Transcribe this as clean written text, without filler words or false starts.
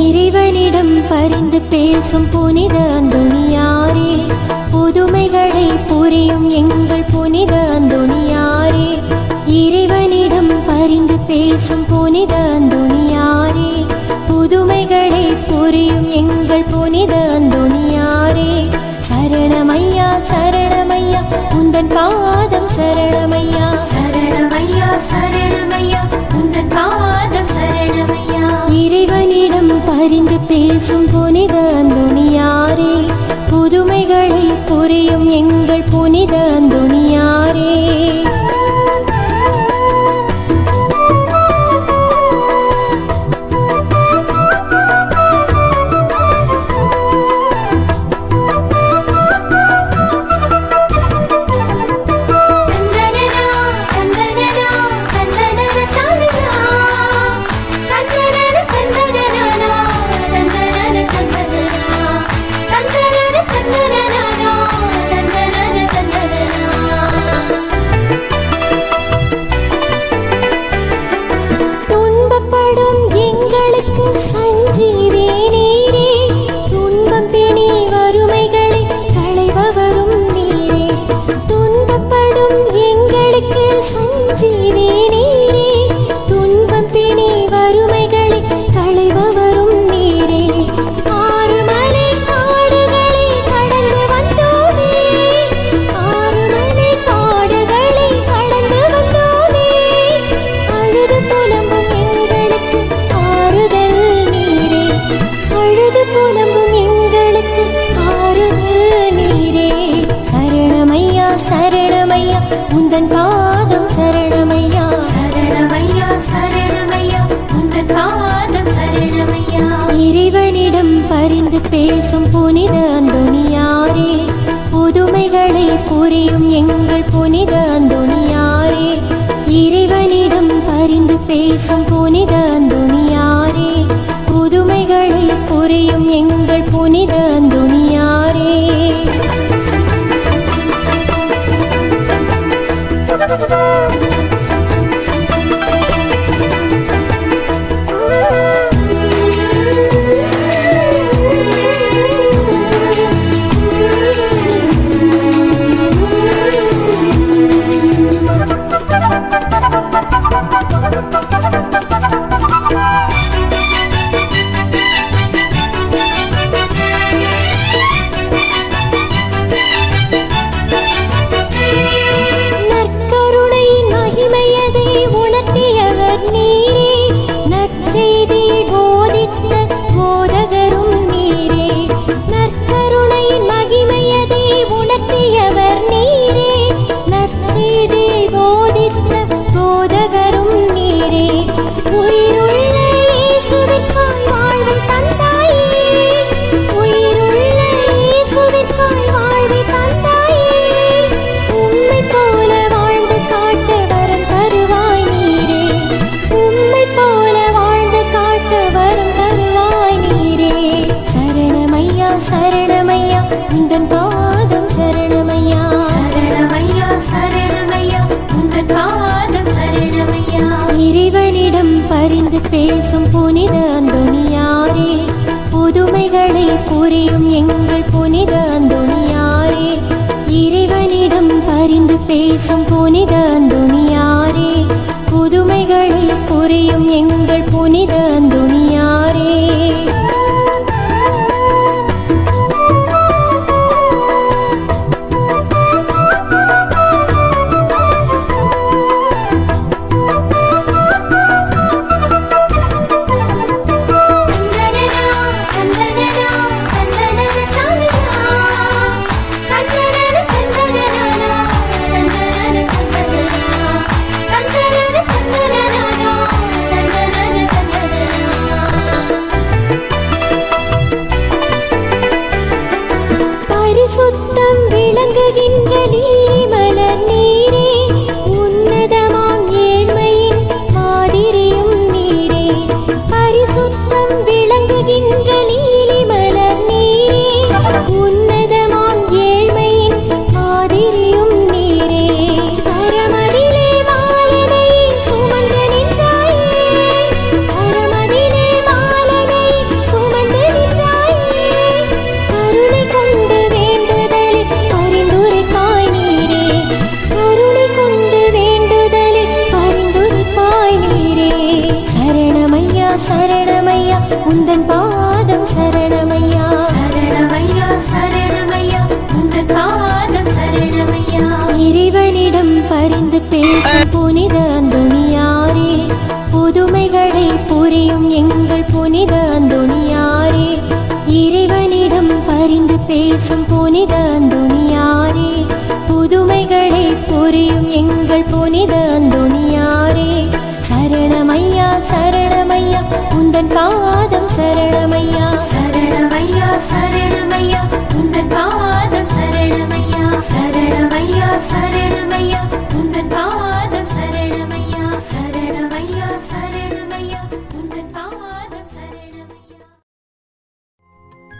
இறைவனிடம் பரிந்து பேசும் புனித அந்தோணியாரே, புதுமைகளை புரியும் எங்கள் புனித அந்தோணியாரே. இறைவனிடம் பரிந்து பேசும் புனித அந்தோணியாரே, புதுமைகளை புரியும் எங்கள் புனித அந்தோணியாரே. சரணமையா சரணமையா உந்தன் பாதம் சரணமையா, சரணமையா சரணமையா உந்தன் பாதம் சரணமையா. இறைவனிடம் பரிந்து பேசும் புனித அந்தோணியாரே, புதுமைகளை புரியும் எங்கள் புனித அந்தோணியாரே. உந்தன் பாதம் சரணமையா, சரணமையா சரணமையா உந்தன் பாதம் சரணமையா. இறைவனிடம் பரிந்து பேசும் புனித அந்தோணியாரே, புதுமைகளை புரியும் எங்கள் புனித அந்தோணியாரே. இறைவனிடம் பரிந்து பேசும் புனித அந்தோணியாரே, புதுமைகளை புரியும் எங்கள் புனித அந்தோணியாரே. உந்தன் பாதம் சரணமையா, சரணமையா சரணமையா உந்தன் பாதம் சரணமையா. இறைவனிடம் பரிந்து பேசும் புனித அந்தோணியாரே, புதுமைகளை புரியும் எங்கள் புனித அந்தோணியாரே. இறைவனிடம் பரிந்து பேசும் புனித அந்தோணியாரே, புதுமைகளை புரியும் எங்கள் புனித அந்தோணியாரே. சரணமையா உந்தன் பாதம் சரணமையா சரணமையா சரணமையா உந்தன் பாதம் சரணமையா இறைவனிடம் பரிந்து பேசும் புனித அந்தோணியாரே புதுமைகளை புரியும் எங்கள் புனித அந்தோணியாரே இறைவனிடம் பரிந்து பேசும் புனித